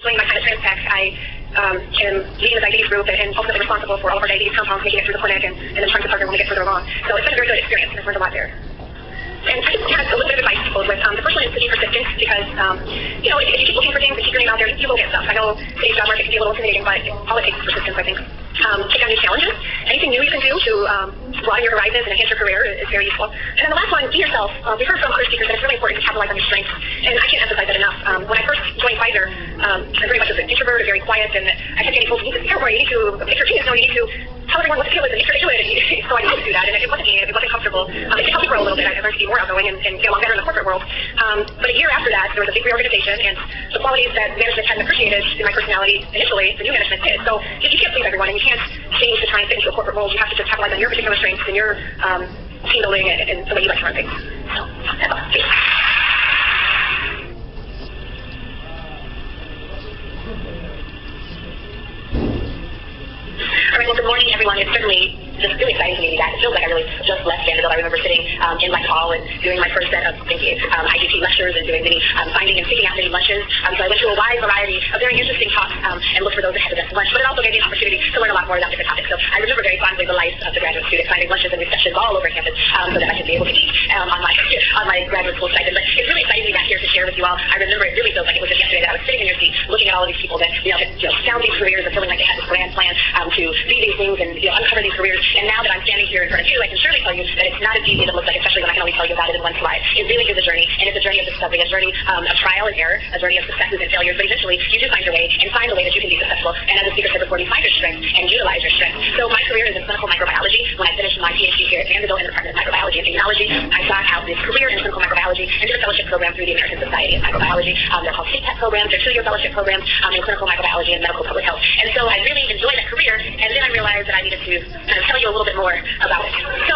During my time at Transpec, I am leading the diabetes group and ultimately responsible for all of our diabetes compounds making it through the clinic and then trying to partner when we get further along. So it's been a very good experience, and I've learned a lot there. And I just had a little bit of advice to close with. The first one is to be persistent because, if you keep looking for things and keep your name out there, you will get stuff. I know today's job market can be a little intimidating, but all it takes is persistence, I think. Take on new challenges. Anything new you can do to broaden your horizons and enhance your career is very useful. And then the last one, be yourself. We heard from other speakers that it's really important to capitalize on your strengths. And I can't emphasize that enough. When I first joined Pfizer, I'm very much an introvert, very quiet, and I kept getting told, you need to be more, you need to make your team know, you need to tell everyone what the skill is and make sure they do it. And so I tried to do that, and it wasn't me, it wasn't comfortable. It did help me grow a little bit. I learned to be more outgoing and get along better in the corporate world. But a year after that, there was a big reorganization, and the qualities that management hadn't appreciated in my personality initially, the new management did. So you can't please everyone, and you can't change to try and fit into a corporate mold. You have to just capitalize on your particular strengths and your team building and the way you like to run things. So that's all. All right, well, good morning, everyone. It's certainly just really exciting to me to be back. It feels like I really just left Vanderbilt. I remember sitting in my hall and doing my first set of IGT lectures and doing many finding and picking out many lunches. So I went to a wide variety of very interesting talks and looked for those that had the best lunch, but it also gave me an opportunity to learn a lot more about different topics. So I remember very fondly the life of the graduate student, finding lunches and receptions all over campus so that I could be able to eat on my graduate school stipend. But it's really exciting to be back here to share with you all. I remember it really feels like it was just yesterday that I was sitting in your seat looking at all of these people that had found these careers and feeling like they had this grand plan to be these things and uncover these careers. And now that I'm standing here in front of you, I can surely tell you that it's not as easy as it looks like, especially when I can only tell you about it in one slide. It really is a journey, and it's a journey of discovery, a journey of trial and error, a journey of successes and failures, but eventually you do find your way and find a way that you can be successful. And as the speaker said before, you find your strengths and utilize your strengths. So my career is in clinical microbiology. When I finished my PhD here at Vanderbilt in the Department of Microbiology and Immunology, I sought out this career in clinical microbiology and did a fellowship program through the American Society of Microbiology. They're called CPET programs. They're 2-year fellowship programs in clinical microbiology and medical public health. And so I really enjoyed that career, and then I realized that I needed to kind of tell you a little bit more about it. So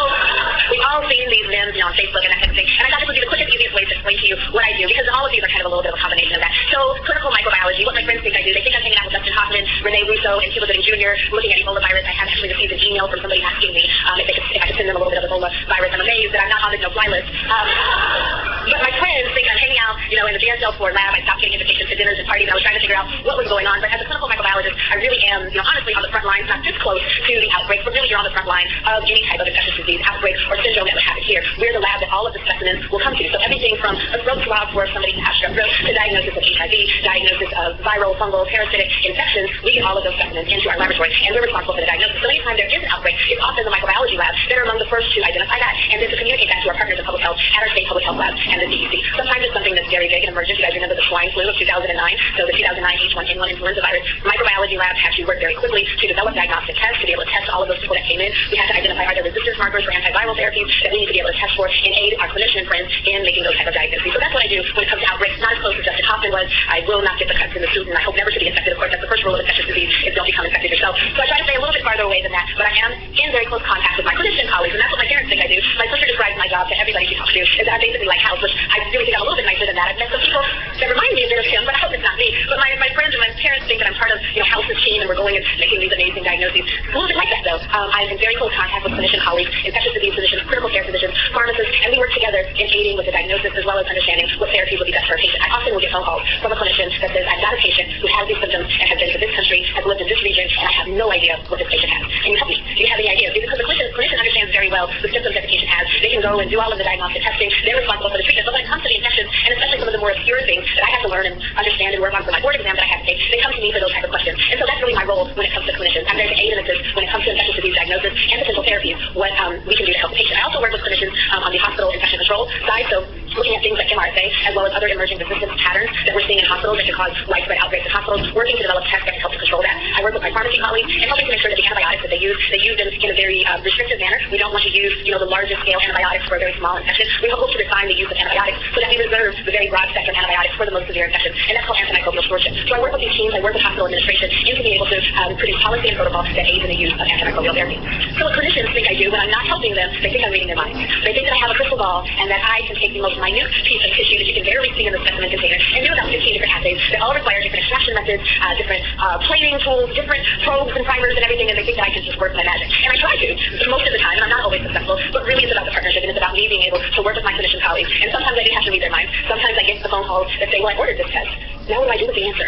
we've all seen these memes, on Facebook and that kind of thing, and I thought this would be the quickest, easiest way to explain to you what I do, because all of these are kind of a little bit of a combination of that. So clinical microbiology, what my friends think I do, they think I'm hanging out with Dustin Hoffman, Rene Russo, and Cuba Gooding Jr. looking at Ebola virus. I had actually received an email from somebody asking me if I could send them a little bit of Ebola virus. I'm amazed that I'm not on the no-fly list. But my friends think I'm hanging out, in the GSL4 lab. I stopped getting invitations to dinners and parties. I was trying to figure out what was going on. But as a clinical microbiologist, I really am, honestly, on the front lines, not just close to the outbreak, but really you're on the front line of any type of infectious disease outbreak or syndrome that would happen here. We're the lab that all of the specimens will come to. So everything from a throat swab for somebody who has strep throat to diagnosis of HIV, diagnosis of viral, fungal, parasitic infections, we get all of those specimens into our laboratory, and we're responsible for the diagnosis. So anytime there is an outbreak, it's often the microbiology lab that are among the first to identify that and then to communicate that to our partners in public health at our state public health labs and the CDC. Sometimes it's something that's very big and emergent. You guys remember the swine flu of 2009? So the 2009 H1N1 influenza virus. Microbiology labs had to work very quickly to develop diagnostic tests to be able to test all of those people that came in. We had to identify are there resistance markers for antiviral therapies that we need to be able to test for and aid our clinician friends in making those type of diagnoses. So that's what I do when it comes to outbreaks. Not as close as Dustin Hoffman was. I will not get the cuts in the suit, and I hope never to be infected. Of course, that's the first rule of infectious disease is don't become infected yourself. So I try to stay a little bit farther away than that, but I am in very close contact with my clinician colleagues, and that's what my parents think I do. My sister describes my job to everybody she talks to is that I'm basically like House, which I really think I'm a little bit nicer than that. I've met some people that remind me a bit of him, but I hope it's not me. But my friends and my parents think that I'm part of House's team, and we're going and making these amazing diagnoses. It's a little bit like that, though. I'm in very close contact with clinician colleagues, infectious disease physicians, critical care physicians, pharmacists, and we work together in aiding with the diagnosis as well as understanding what therapy would be best for a patient. I often will get phone calls from a clinician that says, I've got a patient who has these symptoms and has been to this country, has lived in this region, and I have no idea what this patient has. Can you help me? Do you have any ideas? Because the clinician understands very well the symptoms that the patient has. They can go and do all of the diagnostic testing. They're responsible for the treatment. But when it comes to the infections, and especially some of the more obscure things that I have to learn and understand and work on for my board exam that I have to take, they come to me for those type of questions. And so that's really my role when it comes to clinicians. I'm there to aid and assist when it comes to infectious disease diagnosis and potential therapies, what we can do to help the patient. I also work with clinicians on the hospital infection control side, so looking at things like MRSA, as well as other emerging resistance patterns that we're seeing in hospitals that can cause widespread outbreaks in hospitals, working to develop tests that can help to control that. I work with my pharmacy colleagues and helping to make sure that the antibiotics that they use them in a very restrictive manner. We don't want to use, the largest scale antibiotics for a very small infection. We hope to refine the use of antibiotics so that we reserve the very broad spectrum antibiotics for the most severe infections, and that's called antimicrobial stewardship. So I work with these teams, I work with hospital administration, to be able to produce policy and protocols that aid in the use of antimicrobial therapy. So what clinicians think I do when I'm not helping them, they think I'm reading their minds. They think that I have a crystal ball and that I can take the most minute piece of tissue that you can barely see in the specimen container and do about 15 different assays that all require different extraction methods, different plating tools, different probes and primers and everything, and they think that I can just work my magic. And I try to, most of the time, and I'm not always successful, but really it's about the partnership and it's about me being able to work with my clinician colleagues. And sometimes I do have to read their minds. Sometimes I get the phone calls that say, well, I ordered this test. Now what do I do with the answer?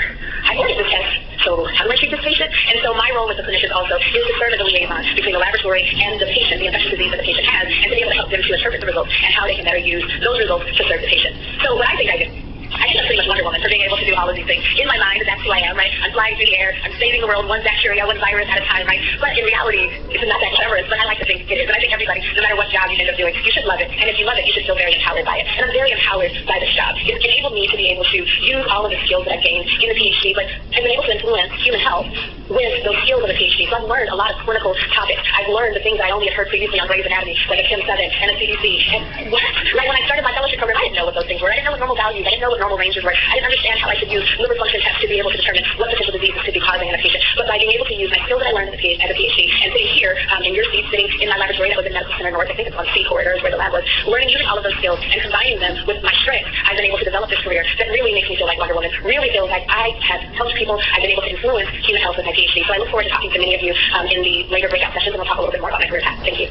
I ordered this test, so how do I treat this patient? And so my role with the clinicians also is to serve as a liaison between the laboratory and the patient, the infectious disease that the patient has, and to be able to help them to interpret the results and how they can better use those results to serve the patient. So what I think I do, I think I'm pretty much Wonder Woman for being able to do all of these things. In my mind, that's who I am, right? I'm flying through the air, I'm saving the world one bacteria, one virus at a time, right? But in reality, it's not that glamorous, but I like to think it is. And I think everybody, no matter what job you end up doing, you should love it. And if you love it, you should feel very empowered by it. And I'm very empowered by this job. It's enabled me to be able to use all of the skills that I've gained in the PhD, but I've been able to influence human health with those skills of a PhD. So I've learned a lot of clinical topics. I've learned the things I only had heard previously on Grey's Anatomy, like a Kim 7 and a CDC. And what? Right when I started my fellowship program, I didn't know what those things were. I didn't know what normal values, I didn't know what normal ranges were. I didn't understand how I could use liver function tests to be able to determine what potential diseases could be causing in a patient. But by being able to use my skills that I learned as a PhD and sitting here in your seat, sitting in my laboratory that was in Medical Center North, I think it's on C corridors where the lab was, learning using all of those skills and combining them with my strengths, I've been able to develop this career that really makes me feel like Wonder Woman, really feels like I have helped people, I've been able to influence human health with my PhD. So I look forward to talking to many of you in the later breakout sessions, and we'll talk a little bit more about my career path. Thank you.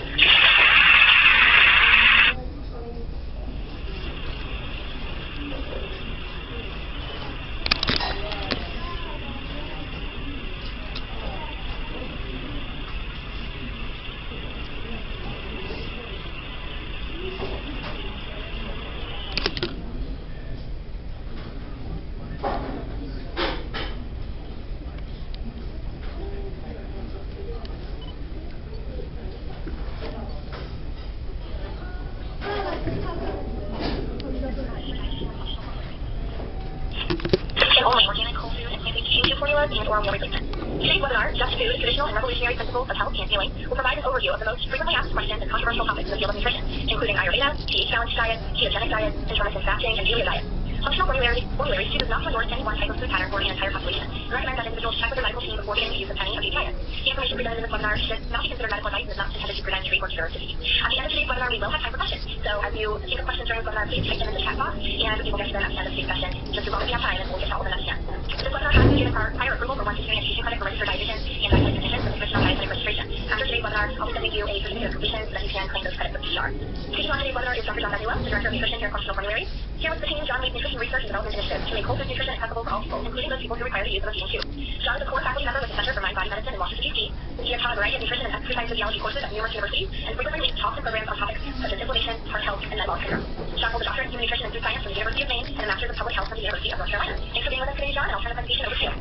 Today's webinar, Just Food, Traditional and Revolutionary Principles of Health and Healing, will provide an overview of the most frequently asked questions and controversial topics in the field of nutrition, including Ayurveda, pH-balanced diet, ketogenic diet, intermittent fasting, and paleo diet. Functional formularies choose not to endorse any one type of food pattern for an entire population, and recommend that individuals check with their medical team before beginning the use of any of these diets. The information presented in this webinar should not be considered medical advice and is not intended to prevent, treat, or cure disease. At the end of today's webinar, we will have time for questions. So as you think of questions during this webinar, please type them in the chat box, and we will get to them at the end of today's session, just as long as we have time, and we'll get to all of them at the end. This webinar has been given prior approval for one continuing education credit for registered dietitians and dietitian technicians with nutritional dietetic registration. After today's webinar, I'll be sending you a certificate of completion so that you can claim those credits with PR. Speaking on today's webinar is Dr. John Manuel, the Director of Nutrition here at Functional Formularies. Here with the team, John leads nutrition research and development initiatives to make whole food nutrition accessible for all people, including those people who require the use of a GM2. John is a core faculty member with the Center for Mind Body Medicine in Washington, D.C. He has taught a variety of nutrition and exercise physiology courses at numerous universities and frequently leads talks and programs on topics such as inflammation, heart health, and metabolic syndrome. John holds a doctorate in human nutrition and food science from the University of Maine and a master's of public health from the University of North Carolina. Thanks for being with us today, John, and I'll turn the presentation over to you.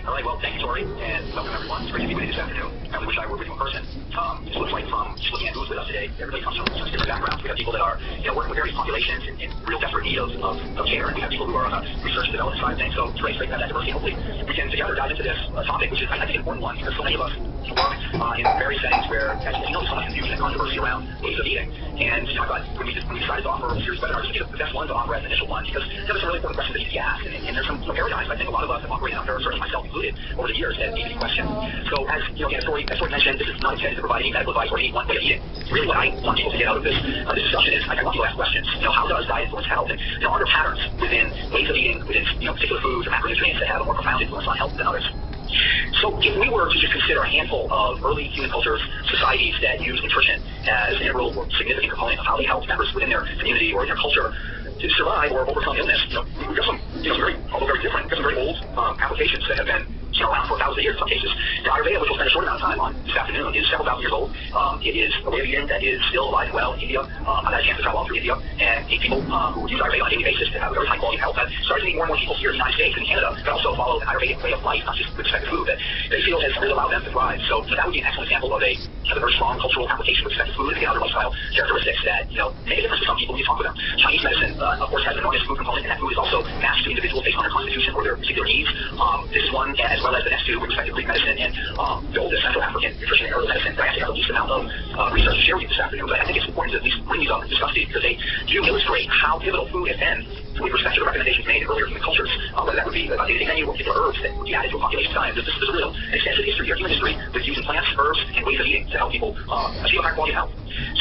All right, well, thank you, Tori, and welcome, everyone. It's great to be with you this afternoon. I wish I were with you in person. It looks like from just looking at who's with us today, everybody comes from such different backgrounds. We have people that are, working with various populations in real desperate need of care, and we have people who are on the research and development side of things. So it's great to have that diversity. Hopefully, we can together dive into this topic, which is, I think, an important one, because so many of us work in various settings where, as you know, there's so much confusion and controversy around ways of eating. And I thought when we decided to offer a series of webinars, it would be the best one to offer as an initial one, because there was some really important questions that need to be asked, and there's some paradigms I think a lot of us have operated under, certainly myself included, over the years that need to be questioned. So as again, as Tori mentioned, this is not intended to provide any medical advice or any one way of eating. Really, what I want people to get out of this discussion is I want people to ask questions. How does diet influence health? And are there patterns within ways of eating, within particular foods or macronutrients that have a more profound influence on health than others? So if we were to just consider a handful of early human cultures, societies that use nutrition as an integral or significant component of how they help members within their community or in their culture to survive or overcome illness, we've got some, although very different, we've got some very old applications that have been around for thousands of years in some cases. The Ayurveda, which we'll spend a short amount of time on this afternoon, is several thousand years old. It is a way of eating that is still alive and well in India. I've had a chance to travel all through India and meet people who use Ayurveda on a daily basis to have a very high quality of health. I've started to meet more and more people here in the United States and Canada that also follow an Ayurvedic way of life, not just with respect to food, that they feel has really allowed them to thrive. So that would be an excellent example of a very strong cultural application with respect to food and other lifestyle characteristics that make a difference to some people when you talk with them. Chinese medicine, of course, has an enormous food component, and that food is also matched to individuals based on their constitution or their particular needs. This is one, as well as the next two, with respect to Greek medicine and the oldest Central African nutrition and herbal medicine that I actually have the least amount of research to share with you this afternoon. But I think it's important to at least bring these up and discuss these because they do illustrate how pivotal food has been with respect to the recommendations made in earlier human cultures, whether that would be a day-to-day menu or particular herbs that would be added to a population diet. There's a real extensive history here, human history, with using plants, herbs, and ways of eating to help people achieve a high quality of health.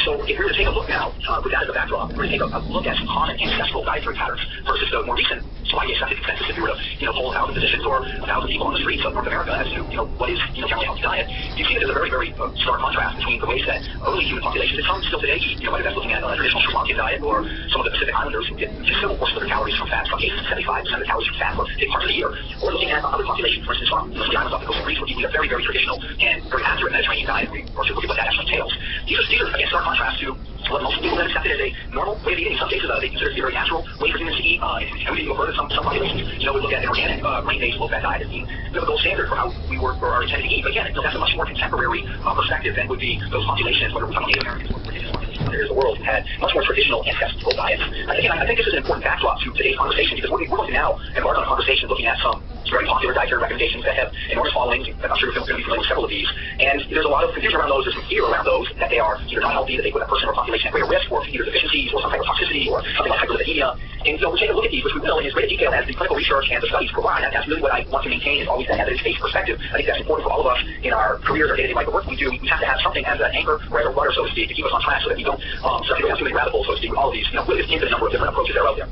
So if we were to take a look now, with that as a backdrop, we're going to take a look at some common ancestral dietary patterns versus the more recent widely accepted consensus. If we were to poll 1,000 physicians or 1,000 people on the streets of North America as to what is generally healthy diet, you see that there's a very, very stark contrast between the ways that early human populations, and some still today eat, whether that's looking at a traditional Sri Lankan diet or some of the Pacific Islanders who get considerable portions of their calories from fat, some cases 75% of the calories from fat for big parts of the year. Or looking at other populations, for instance, from the islands off the coast of Greece, where people eat a very, very traditional and very accurate Mediterranean diet, or to look at what that actually entails. These are again, stark contrast to what most people have accepted as a normal way of eating. In some cases, they consider it to be a very natural way for humans to eat. You've heard of some populations, we look at an organic, grain-based, low-fat diet as being the gold standard for how we were or are intended to eat. But again, that's a much more contemporary perspective than would be those populations, whether we're talking Native Americans or Indigenous areas of the world, who had much more traditional ancestral diets. Again, I think this is an important backdrop to today's conversation, because we're going to now embark on a conversation looking at some very popular dietary recommendations that have enormous followings. I'm sure you're going to be familiar with several of these. And there's a lot of confusion around those. There's some fear around those, that they are either not healthy, that they put a person or population at greater risk for either deficiencies or some type of toxicity or something like hyperlipidemia. And we take a look at these, which we will in as great a detail as the clinical research and the studies provide. That's really what I want to maintain, is always that evidence-based perspective. I think that's important for all of us in our careers, our day-to-day life, the work we do. We have to have something as an anchor or as a rudder, so to speak, to keep us on track, so that we don't start to go down too many rabbit holes, so to speak, with all of these, with this infinite number of different approaches that are out there.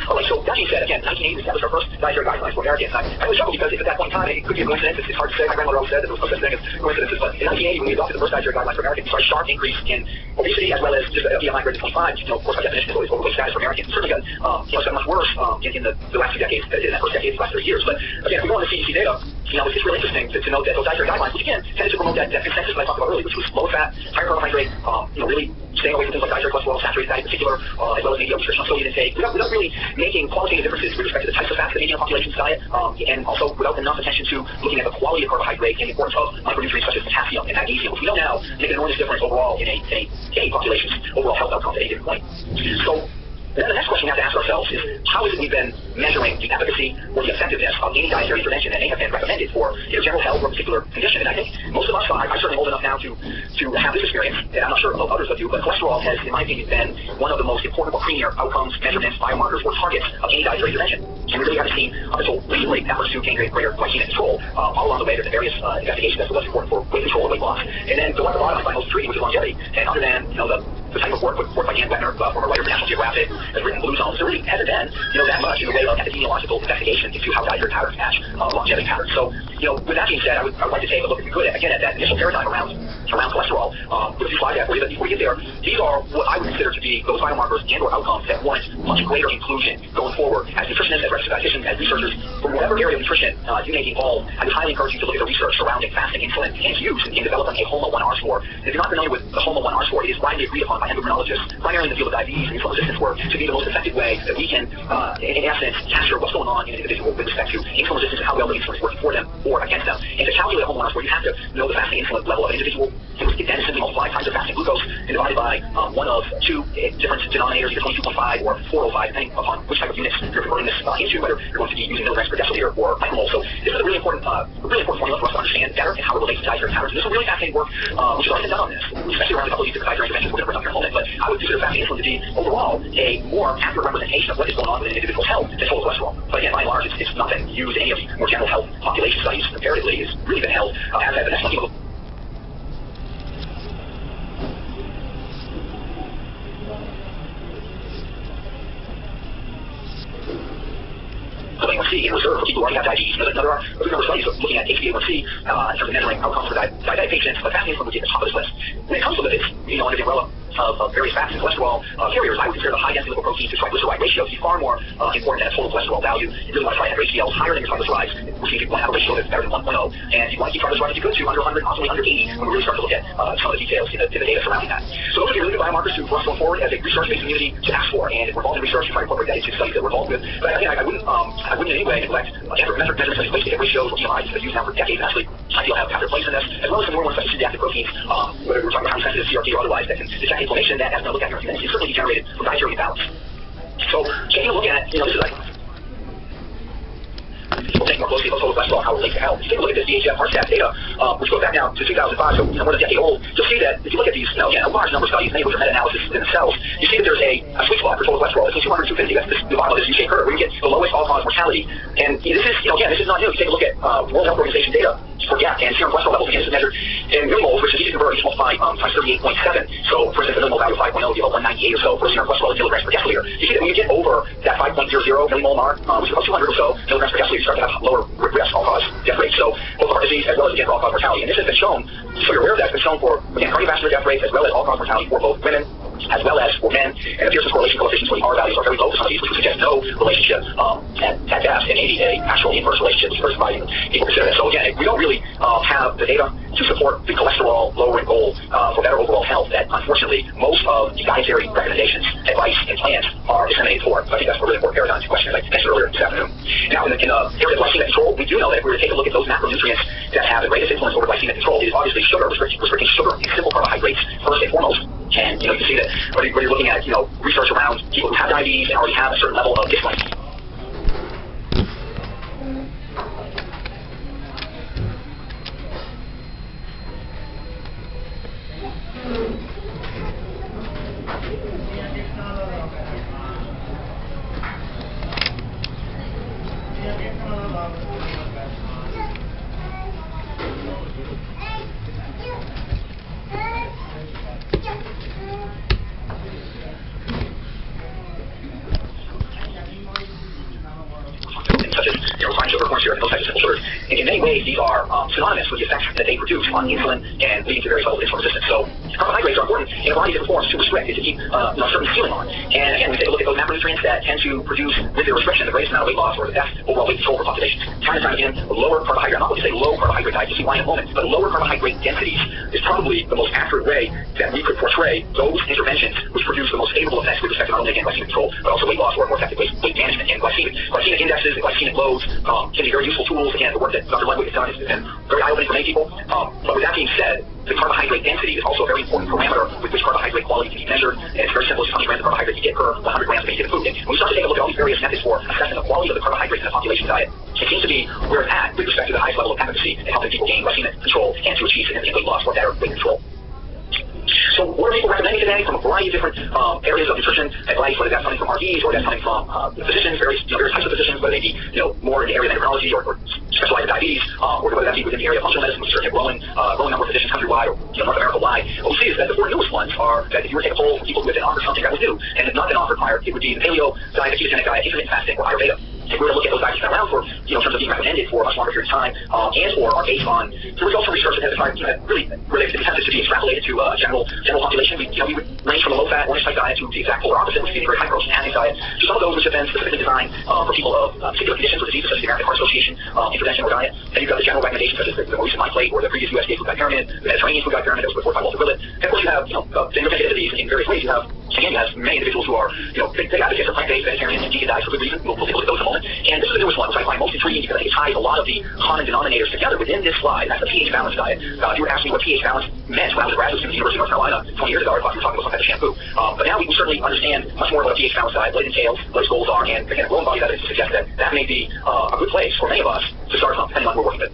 All right, so that being said, again, 1980 established our first dietary guidelines for Americans. I was troubled because at that point in time, it could be a coincidence. It's hard to say. My grandmother always said that there was no such thing as coincidences. But in 1980, when we adopted the first dietary guidelines for Americans, we saw a sharp increase in obesity, as well as just a BMI greater than 25. Of course, by definition, is always overweight status for Americans. It certainly got, it's gotten much worse in the last few decades, in that first decade, the last 30 years. But again, if we go on the CDC data, it's really interesting to note that those dietary guidelines, which again tended to promote that consensus that I talked about earlier, which was low fat, higher carbohydrate, really staying away from things like dietary cholesterol, saturated fat in particular, as well as maybe a restriction on sodium intake, without really making qualitative differences with respect to the types of fats that may be in a population's diet, and also without enough attention to looking at the quality of carbohydrate and the importance of micronutrients such as potassium and magnesium, which we know now make an enormous difference overall in a population's overall health outcomes at any given point. So then the next question we have to ask ourselves is, how is it we've been measuring the efficacy or the effectiveness of any dietary intervention that may have been recommended for general health or a particular condition? And I think most of us, I'm certainly old enough now to have this experience, and I'm not sure others of you, but cholesterol has, in my opinion, been one of the most important or premier outcomes, measurements, biomarkers, or targets of any dietary intervention. And we really haven't seen, up until recently, efforts to gain greater glycemic control. All along the way, there's been various investigations as to what's important for weight control or weight loss. And then the one at the bottom I find most intriguing, which is longevity. And other than, the type of work put forth by Dan Wegner, former writer for National Geographic, has written Blue Zones, there really hasn't been, that much in the way of epidemiological investigation into how dietary patterns match longevity patterns. So, with that being said, I would like to take a look, if we could, again, at that initial paradigm around cholesterol. With a few slides for you, but before we get there, these are what I would consider to be those biomarkers and or outcomes that warrant much greater inclusion going forward. As nutritionists, as registered dietitians, as researchers, from whatever area of nutrition you may be involved, I would highly encourage you to look at the research surrounding fasting insulin and its use in developing a HOMA-1R score. If you're not familiar with the HOMA-1R score, it is widely agreed upon by endocrinologists, primarily in the field of diabetes and insulin resistance work, to be the most effective way that we can, in essence, capture what's going on in an individual with respect to insulin resistance and how well the insulin is working for them or against them. And to calculate a HOMA-1R score, you have to know the fasting insulin level of an individual. It then simply multiply times the fasting glucose and divided by one of two different denominators, either 22.5 or 405, depending upon which type of units you're converting this into, whether you're going to be using milligrams per deciliter or micromole. So this is a really important formula for us to understand better and how it relates to dietary patterns. And there's some really fascinating work which has already been done on this, especially around a couple of these different dietary interventions we're going to bring up here in a moment. But I would consider fasting insulin to be overall a more accurate representation of what is going on with an individual's health than total cholesterol. But again, by and large, it's not been used in any of the more general health population studies comparatively. It's really been held as an excellent chemical. A1C in reserve for people who already have diabetes. There are a good number of studies looking at HbA1c in terms of measuring outcomes for diabetic patients, but fasting insulin would be at the top of this list. When it comes to lipids, under the umbrella of various fats and cholesterol carriers, I would consider the high density lipoprotein to triglyceride ratio to be far more important than a total cholesterol value. You really want to try to have HDLs higher than your triglycerides. We're seeing people have a ratio that's better than 1.0, and you want to keep triglycerides if you could to under 100, possibly under 80, when we really start to look at some of the details in the data surrounding that. So those are really good biomarkers for us going forward as a research-based community to ask for, and if we're involved in research, we try to incorporate that into studies that we're involved with. But again, I wouldn't in any way neglect metric measurements such as waist-to-hip ratios or BMIs that are used now for decades, and actually I feel have their place in this, as well as some more ones such as adaptive proteins, whether we're talking about highly sensitive CRT or otherwise, that can detect inflammation that, as we're going to look at here in a few minutes, is certainly generated from dietary imbalance. So taking a look at, this is like people think more closely about total cholesterol and how it relates to health. If you take a look at this DHF heart stat data, which goes back now to 2005, so more than a decade old, you'll see that if you look at these, again, a large number of studies, many of which are meta-analysis in themselves, you see that there's a sweet spot for total cholesterol. It's 200 to 250. That's the bottom of this U-shaped curve, where you get the lowest all-cause mortality. And this is, again, this is not new. You take a look at World Health Organization data for GAP and serum cholesterol levels, again, this is measured in millimoles, which is easy to convert, each multiply times 38.7. So, for instance, the millimole value of 5.0 would be about 198 or so for serum cholesterol in milligrams per deciliter. You see that when you get over that 5.00 millimole mark, which is about 200 or so milligrams per deciliter, you start to have lower risk all-cause death rates. So, both heart disease as well as, again, all-cause mortality. And this has been shown, so you're aware of that, it's been shown for, again, cardiovascular death rates as well as all-cause mortality for both women as well as for men. And the Pearson's correlation coefficients for the R values are very low for some of these, which would suggest no relationship at best, and maybe a actual inverse relationship, which is very surprising people consider it. So again, we don't really have the data to support the cholesterol lowering goal for better overall health that unfortunately most of the dietary recommendations, advice, and plans are disseminated for. So I think that's a really important paradigm to question, as I mentioned earlier this afternoon. Now, in the area of glycemic control, we do know that if we were to take a look at those macronutrients that have the greatest influence over glycemic control, it is obviously sugar, restricting sugar and simple carbohydrates first and foremost. And you can see that when you're looking at research around people who have diabetes and already have a certain level of dysglycemia. Refined sugar, corn syrup, those types of simple sugars. And in many ways, these are synonymous with the effects that they produce on insulin and leading to various levels of insulin resistance. So carbohydrates are important in a variety of different forms to restrict, is to keep certain ceiling on. And again, we take a look at those macronutrients that tend to produce, with their restriction, the greatest amount of weight loss or the best overall weight control for populations. Time and time again, lower carbohydrate, I'm not going to say low carbohydrate diet, you'll see why in a moment, but lower carbohydrate densities is probably the most accurate way that we could portray those interventions which produce the most favorable effects with respect to not only again glycemic control, but also weight loss or more effective weight management. And glycemic indexes and glycemic loads can be very useful tools. Again, the work that Dr. Ludwig has done has been very eye-opening for many people. But with that being said, the carbohydrate density is also a very important parameter with which carbohydrate quality can be measured. And it's very simple. It's how many grams of carbohydrates you get per 100 grams of any given food. And when we start to take a look at all these various methods for assessing the quality of the carbohydrates in a population diet, it seems to be where it's at with respect to the highest level of efficacy in helping people gain glycemic control and to achieve significant weight loss or better weight control. So what are people recommending today from a variety of different areas of nutrition advice, whether that's coming from RDs or that's coming from physicians, various types of physicians, whether they be more in the area of endocrinology or specialized in diabetes, or whether that be within the area of functional medicine, which is certainly a growing number of physicians countrywide or North America-wide. What we see is that the four newest ones are that if you were to take a poll from people who have been offered something that was new and had not been offered prior, it would be the paleo diet, the ketogenic diet, intermittent fasting, or Ayurveda. If we were to look at those diets that have been around for, in terms of being recommended for a much longer period of time, and or are based on the results from research that has really attempted to be extrapolated to general population, we would range from a low-fat, orange-type diet to the exact polar opposite, which would be a very high-protein fasting diet. So some of those which have been specifically designed for people of particular conditions or diseases, such as the American Heart Association intervention or diet. Then you've got the general recommendations, such as the more recent Mind Plate or the previous USDA food guide pyramid, the Mediterranean food guide pyramid that was put forth by Walter Willett. And of course, you have the intervention entities in various ways. You have many individuals who are big advocates for plant-based, vegetarian, and vegan diets for good reason. We'll take a look at those in a moment. And this is the newest one, which I find most intriguing because I think it ties a lot of the common denominators together within this slide. That's the pH balance diet. If you were asking me what pH balance meant when I was a graduate student at the University of North Carolina 20 years ago, I thought you were talking about some type of shampoo. But now we certainly understand much more about what a pH balance diet, what it entails, what its goals are, and again, growing body evidence suggests that may be a good place for many of us to start from, depending on who we're working with.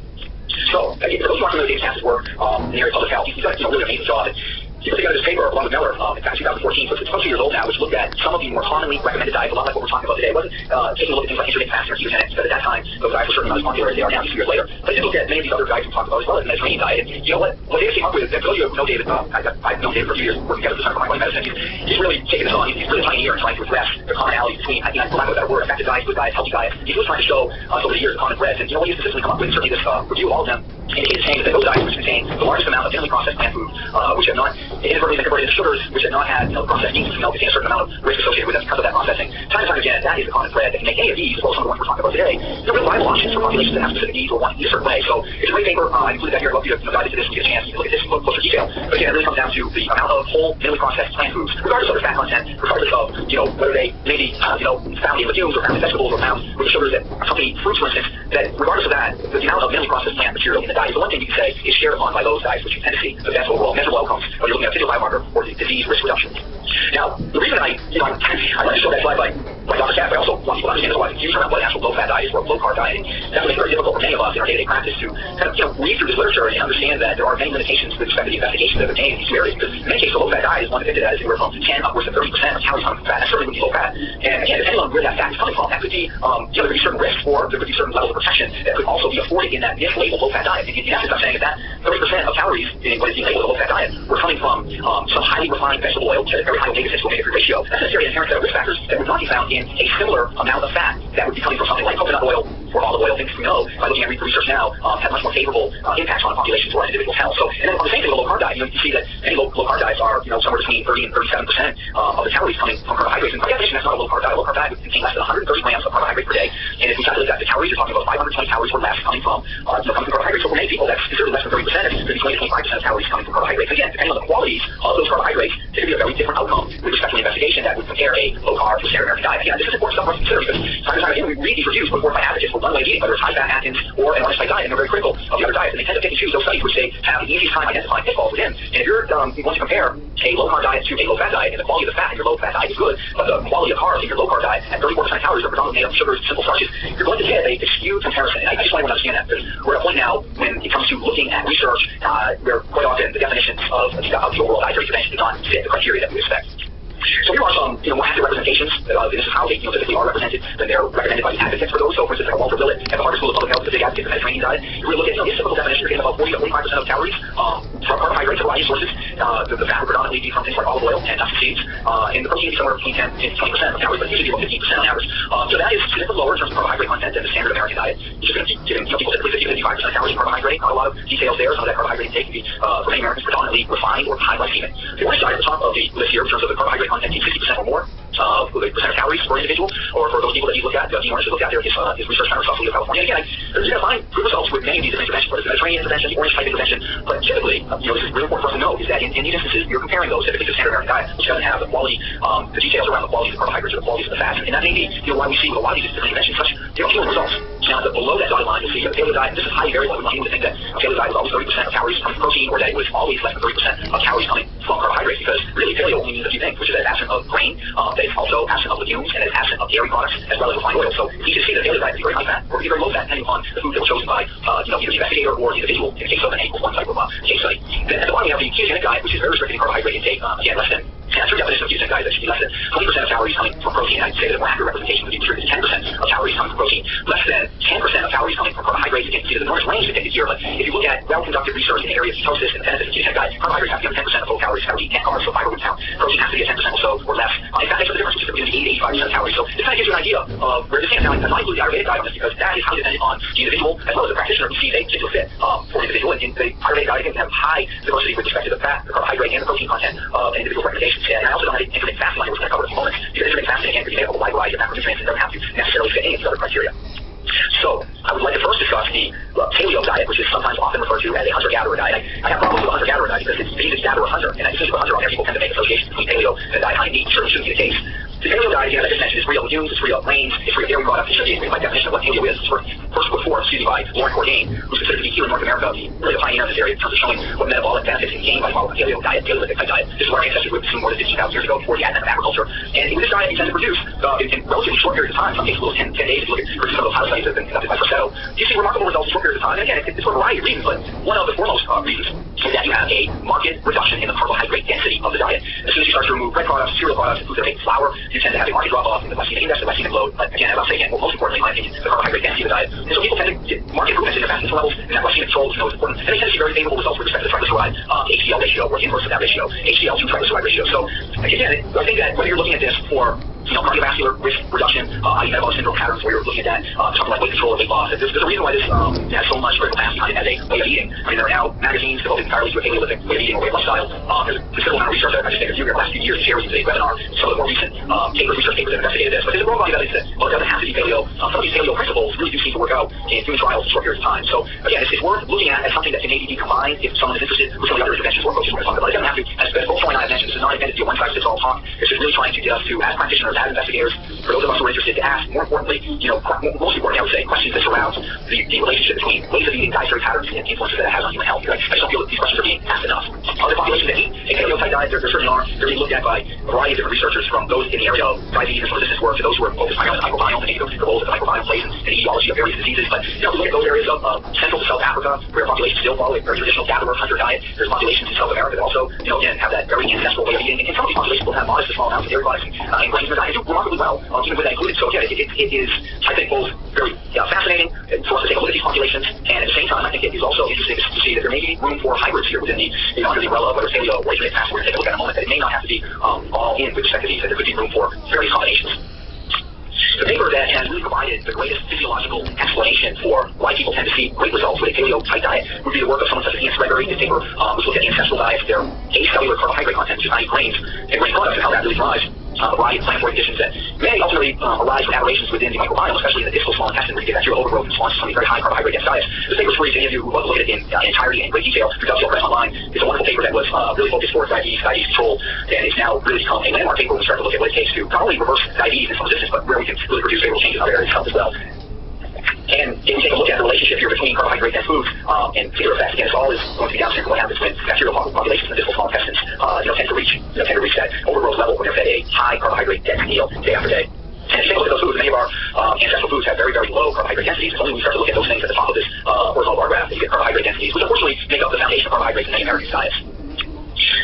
So, for those who aren't familiar with David Cass's work in the area of public health, he's done a really amazing job. He put together this paper along with Miller in 2014, so it's 22 years old now, which looked at some of the more commonly recommended diets, a lot like what we're talking about today. It wasn't taking a look at things like intermittent fasting or ketogenic, because at that time those diets were certainly not as popular as they are now, just 2 years later. But it did look at many of these other diets we talked about as well as the Mediterranean diet. And you know what David came up with, for those of you who know David, I've known David for a few years, working together at the Center for Microbiome Medicine. He's really taken this on. He's really a pioneer in trying to address the commonalities between, for lack of a better word, effective diets, good diets, healthy diets. He's really trying to show over the years the common threads. And what he's consistently come up with, certainly this review of all of them, indicates saying that those diets which contain the largest amount of minimally processed plant food, which have not inadvertently been converted into sugars, which have not had processed meats, which contain a certain amount of risk associated with them because of that processing. Time and time again, that is the common thread that can make any of these, as well as some of the ones we're talking about today, real viable options for populations that have specific needs or want to eat a certain way. So it's a great paper. I included that here. I'd love you to dive into this when you get a chance. You can look at this in closer detail. But again, it really comes down to the amount of whole, minimally processed plant foods, regardless of their fat content, regardless of whether they may be found in legumes or found in vegetables or found with the sugars that accompany fruits, for instance. That regardless of that, the amount of minimally processed plant material in the diet is the one thing you can say is shared upon by those diets which you tend to see the best overall measurable outcomes when you're looking at a physical biomarker or disease risk reduction. Now, the reason I like to show that slide by Dr. Cass, I also want people to understand why confusion around what an actual low-fat diet is or low-carb diet. And that makes it very difficult for many of us in our day-to-day practice to kind of read through this literature and understand that there are many limitations with respect to the investigations that are obtained in these two areas. Because in many cases, a low-fat diet is one depicted as anywhere from 10 upwards to 30% of calories coming from fat. That certainly would be low-fat. And again, depending on where that fat is coming from, that could be there could be certain risks or there could be certain levels of protection that could also be afforded in that mislabeled low-fat diet. In essence, I'm saying that 30% of calories in what is being labeled a low-fat diet were coming from some highly refined vegetable oil, which has a very high omega-6 to omega-3 ratio. That's necessarily an inherent set of risk factors that would not be found in a similar amount of fat that would be coming from something like coconut oil for olive oil. Things we know by looking at research now have much more favorable impacts on the population's or individual's health. So, and then on the same thing with a low carb diet, you see that many low carb diets are, somewhere between 30 and 37% of the calories coming from carbohydrates. And by definition, that's not a low carb diet. A low carb diet would contain less than 130 grams of carbohydrates per day. And if we calculate that, the calories, you're talking about 520 calories or less coming from carbohydrates. So for many people, that's considered less than 30%. It's 20 to 25% of calories coming from carbohydrates. Again, depending on the qualities of those carbohydrates, there could be a very different outcome with respect to an investigation that would compare a low carb to a standard American diet. Again, this is important stuff for us to consider because time to time again, we read these reviews put forth by advocates for one-way eating, whether it's high-fat Atkins or an honest diet, and they're very critical of the other diets. And they tend to pick and choose those studies which they have the easiest time identifying pitfalls within. And if you're want to compare a low-carb diet to a low-fat diet, and the quality of the fat in your low-fat diet is good, but the quality of carbs in your low-carb diet at 34% of calories are predominantly made up of sugars, simple starches, you're going to get a skewed comparison. And I just want everyone to understand that because we're at a point now when it comes to looking at research where quite often the definitions of the overall dietary intervention do not fit the criteria that we expect. So here are some, more active representations. This is how they, typically are represented. Then they're recommended by the advocates for those. So, for instance, like Walter Willett at the Harvard School of Public Health, the big advocate for the Mediterranean diet. You really look at, this typical definition, you're getting about 40 to 45% of calories from carbohydrates, a variety of sources. The fat would predominantly be from things like olive oil and nuts and seeds. And the protein is somewhere between 10 to 20% of calories, but usually about 15% on average. So that is significantly lower in terms of carbohydrate content than the standard American diet, which is going to be giving people typically 50 to 55% of calories in carbohydrate. Not a lot of details there. Some of that carbohydrate intake can be, for many Americans, predominantly refined or high glycemic. The orange diet at the top of the list here in terms of the carbohydrate content is 50% or more. The percent of calories per individual, or for those people that you look at, Dean Orange looked at there, his research center in South California. Again, you're going to find good results with many of these different interventions, whether it's Mediterranean intervention, the orange type intervention. But typically, this is really important for us to know, is that in these instances, you're comparing those typically to the standard American diet, which doesn't have the quality, the details around the quality of the carbohydrates or the quality of the fats. And that may be, why we see with a lot of these different interventions such appealing results. Now, below that dotted line, you'll see a paleo diet. This is highly variable. We want people to think that a paleo diet was always 30% of calories coming from protein, or that it was always less than 30% of calories coming from carbohydrates, because really paleo only means a few things, which is that it's absent of grain, that it's also absent of legumes, and it's absent of dairy products, as well as refined oil. So you can see that paleo diet is very high fat, or very low fat, depending upon the food that was chosen by, either the investigator or the individual in the case of an N=1 type of case study. Then at the bottom, we have the ketogenic diet, which is very restricted in carbohydrate intake. Again, less than, that's your definition of ketogenic diet, that should be less than 20% of calories coming from protein. I'd say that a more accurate representation would be between 10% of calories coming from protein, less than 10% of calories coming from carbohydrates. Again, see the enormous range depicted here, but if you look at well-conducted research in the area of ketosis and the benefits of ketogenic diet, carbohydrates have to be on 10% of total calories, calories, net carbs, so fiber would count. Protein has to be at 10% or so, or less. In fact, makes a difference between 80 to 85% of calories. So this kind of gives you an idea of where this stands. Now, I'm not including the Ayurvedic diet on this because that is highly dependent on the individual as well as the practitioner who sees a particular fit for an individual. And the Ayurvedic diet can have high diversity with respect to the fat, the carbohydrate, and the protein content of an individual's recommendations. And I also don't have intermittent fasting line, which we're going to cover in a moment, because intermittent fasting, again, can be made up of a wide variety of macronutrients and doesn't have to necessarily fit any of these other criteria. So, I would like to first discuss the paleo diet, which is sometimes often referred to as a hunter-gatherer diet. I have problems with the hunter-gatherer diet because it's easy to gather a hunter, and as soon as you put hunter on there, people tend to make associations between paleo and the diet hunting meat. Certainly shouldn't be the case. The paleo diet, again, as I just mentioned, is free of legumes, it's free of grains, it's free of dairy products. It should be my definition of what paleo is. It's first put forth, by Lauren Cordain, who's considered to be here in North America, really the pioneer in this area in terms of showing what metabolic benefits can gain by following the paleo diet, paleolithic type diet. This is what our ancestors would have seen more than 15,000 years ago before the advent of agriculture. And with this diet, you tend to produce in relatively short periods of time, some cases 10 days, if you look at some of those pilot studies that have been conducted by Forsetto, you see remarkable results in short periods of time. And again, it's for a variety of reasons, but one of the foremost reasons is that you have a marked reduction in the carbohydrate density of the diet. As soon as you start to remove bread products, cereal products, and foods that make flour, you tend to have a marked drop off in the glycemic index, the glycemic load. But again, as I'll say again, most importantly, in my opinion, the carbohydrate density of the diet. And so people tend to get marked improvements in their fasting levels, and that glycemic control is important. And they tend to see very favorable results with respect to the triglyceride HDL ratio, or the inverse of that ratio, HDL to triglyceride ratio. So again, I think that whether you're looking at this for cardiovascular risk reduction, metabolic syndrome patterns, where you're looking at that, something like weight control or weight loss. There's a reason why this has so much critical mass behind it as a way of eating. I mean, there are now magazines devoted entirely to a paleolithic way of eating or way of lifestyle. There's a considerable amount of research that I just think in the last few years shared with today's webinar, some of the more recent research papers that investigated this. But there's a growing body of evidence that, well, it doesn't have to be paleo. Some of these paleo principles really do seem to work out in human trials in short periods of time. So again, it's worth looking at as something that can maybe be combined if someone is interested with some of the other interventions or approaches we're going to talk about. It doesn't have to, as both Troy and I have mentioned, this is not intended to be a one-size-fits-all talk. It's just really trying to get us to, as practitioners, as investigators, for those of us who are interested, to ask, more importantly, most importantly, I would say, questions that surround the relationship between ways of eating, dietary patterns, and the influences that it has on human health. I just don't feel that these questions are being asked enough. Other populations that eat a paleo-type diet, there certainly are. They're being looked at by a variety of different researchers, from those in the area of diabetes and resistance work to those who are focused on the microbiome and maybe the role that the microbiome plays in the etiology of various diseases. But we look at those areas of Central to South Africa, where populations still follow a very traditional gatherer-hunter diet. There's populations in South America that also, again, have that very ancestral way of eating. And some of these populations will have modest to small amounts of dairy products and grains in their diet and do remarkably well, even with that included. So again, it is, I think, both very fascinating for us to take a look at these populations, and at the same time, I think it is also interesting to see that there may be room for hybrids here within under the umbrella of whether it's paleo or intermittent fasting. We're going to take a look at in a moment that it may not have to be all in with respect to these, that there could be room for various combinations. The paper that has really provided the greatest physiological explanation for why people tend to see great results with a paleo-type diet would be the work of someone such as Ian Gregory. This paper was looked at ancestral diets, their acellular carbohydrate content, which is not grains, and grain products, and how that really drives a variety of inflammatory conditions that may ultimately arise from aberrations within the microbiome, especially in the distal small intestine, where you get bacterial overgrowth in response to some of these very high carbohydrate dense diets. This paper is free to any of you who look at it in entirety and in great detail. Through Dovetail Press Online. It's a wonderful paper that was really focused towards diabetes control, and it's now really become a landmark paper when we start to look at what it takes to not only reverse diabetes and insulin resistance, but where we can really produce favorable changes in other areas of health as well. And if we take a look at the relationship here between carbohydrate-dense foods and particular effects, again, it's all is going to be downstream from what happens when bacterial populations in the distal small intestines tend to reach that overgrowth level when they're fed a high carbohydrate-dense meal day after day. And if you take a look at those foods, many of our ancestral foods have very, very low carbohydrate densities. It's only when we start to look at those things at the top of this horizontal bar graph that you get carbohydrate densities, which unfortunately make up the foundation of carbohydrates in many American diets.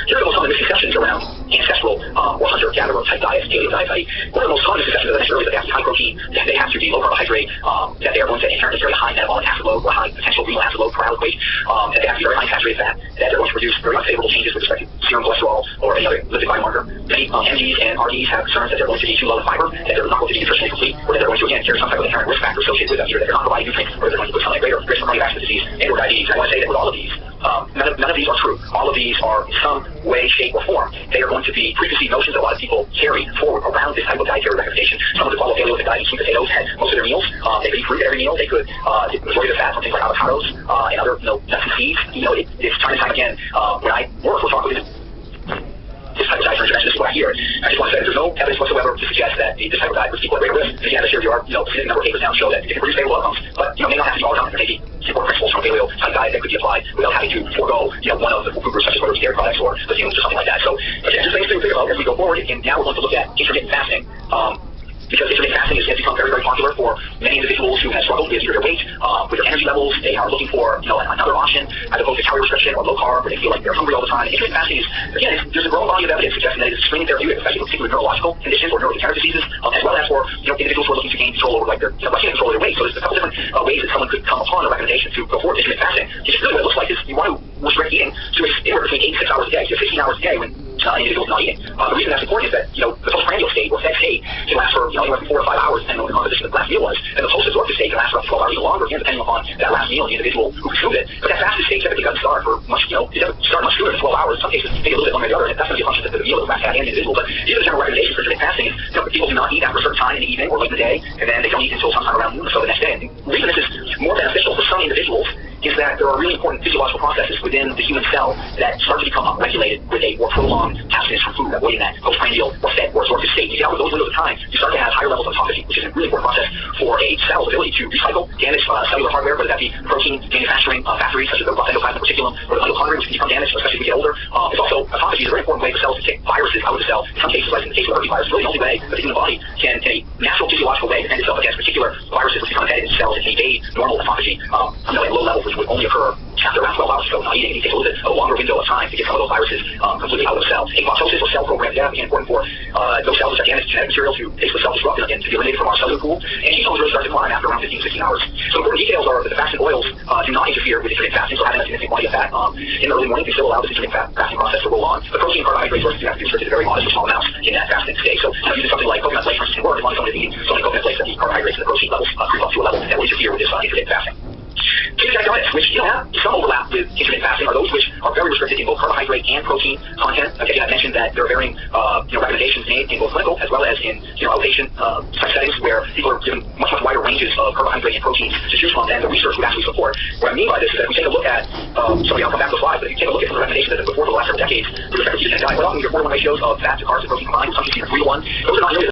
Here are the most common misconceptions around ancestral or hunter-gatherer type diets, paleo diets. One of the most common misconceptions, as I mentioned earlier, that they have to be high protein, that they have to be low carbohydrate, that they are going to inherently carry a high metabolic acid load or high potential renal acid load per hour weight, that they have to be very high saturated fat, that they're going to produce very unfavorable changes with respect to serum cholesterol or any other lipid biomarker. Many MDs and RDs have concerns that they're going to be too low in fiber, that they're not going to be nutritionally complete, or that they're going to, again, carry some type of inherent risk factor associated with them, either that they're not providing nutrients, or they're going to put some greater risk of cardiovascular disease and or diabetes. And I want to say that with all of these, none of these are true. All of these are in some way, shape, or form. They are going to be preconceived notions that a lot of people carry forward around this type of dietary recommendation. Someone could follow paleo diet, eat sweet potatoes at most of their meals. They could eat fruit at every meal. They could get the majority of the fat from things like avocados and other nuts and seeds. It's time and time again when I work with pharmaceuticals, this type of dietary intervention, this is what I hear. I just want to say that there's no evidence whatsoever to suggest that this type of diet puts people at greater risk. Again, this year there are a significant number of papers now show that it can produce favorable outcomes, but may not have to be all the time. There may be important principles from paleo type diet that could be applied without having to forego one of the food groups such as whether it's dairy products or legumes or something like that. So again, just things to think about as we go forward. And now we're going to look at intermittent fasting. Because intermittent fasting has become very, very popular for many individuals who have struggled with either their weight, with their energy levels. They are looking for another option as opposed to calorie restriction or low carb, where they feel like they're hungry all the time. And intermittent fasting is, again, there's a growing body of evidence suggesting that it is extremely therapeutic, especially for people with neurological conditions or neurodegenerative diseases, as well as for individuals who are looking to gain control over their control of their weight. So there's a couple different ways that someone could come upon a recommendation to go forward with intermittent fasting. Just really what it looks like is you want to restrict eating to anywhere between 8 to 6 hours a day, to 16 hours a day when individuals not eating. The reason that's important is that the postprandial state or fed state can last for anywhere from 4 to 5 hours, depending on the composition of the last meal was, and the post-absorptive state can last for up to 12 hours or longer, again, depending upon that last meal and the individual who consumed it. But that fasted state typically doesn't start for much, it doesn't start much sooner than 12 hours. In some cases, take a little bit longer than the other, and that's going to be a function of the meal of the last fat and the individual. But these are the general recommendations for intermittent fasting. People do not eat after a certain time in the evening or late in the day, and then they don't eat until sometime around noon or so the next day. And the reason this is more beneficial for some individuals is that there are really important physiological processes within the human cell that start to become upregulated with a more prolonged abstinence from food, avoiding that postprandial or fed or absorptive state. You get out with those windows of time, you start to have higher levels of autophagy, which is a really important process for a cell's ability to recycle damaged cellular hardware, whether that be protein manufacturing factories such as the endoplasmic reticulum or the mitochondria, which can become damaged, especially as we get older. It's also, autophagy is a very important way for cells to kick viruses out of the cell. In some cases, like in the case of herpes virus, really the only way that the human body can, in a natural physiological way, defend itself against particular viruses which become embedded in cells and can evade normal autophagy at low levels, which would only occur after around 12 hours or so not eating. It takes a little bit a longer window of time to get some of those viruses completely out of the cell. Apoptosis or cell programs, yeah, again, important for those cells which are damaged genetic material to basically self-destruct and to be eliminated from our cellular pool. And ketones really start to decline after around 15 to 16 hours. So important details are that the fats and oils do not interfere with intermittent fasting, so having a significant quantity of fat in the early morning can still allow this intermittent fasting process to roll on. The protein and carbohydrate sources do have to be restricted to very modest or small amounts in that fasting state. So using something like coconut flakes, for instance, can work as long as someone is eating so many coconut flakes that the carbohydrates and the protein levels creep up to a level that will interfere with this intermittent fasting. Ketogenic diets, which have some overlap with intermittent fasting, are those which are very restricted in both carbohydrate and protein content. Again, I mentioned that there are varying recommendations made in both clinical as well as in outpatient type settings where people are given much wider ranges of carbohydrate and proteins to choose from than the research would actually support. What I mean by this is that if we take a look at, I'll come back to the slides, but if you take a look at some of the recommendations that have been before for the last several decades with respect to ketogenic diet, we're talking your 4:1 ratios of fat to carbs and protein combined, some 3 to 1. Those are not nearly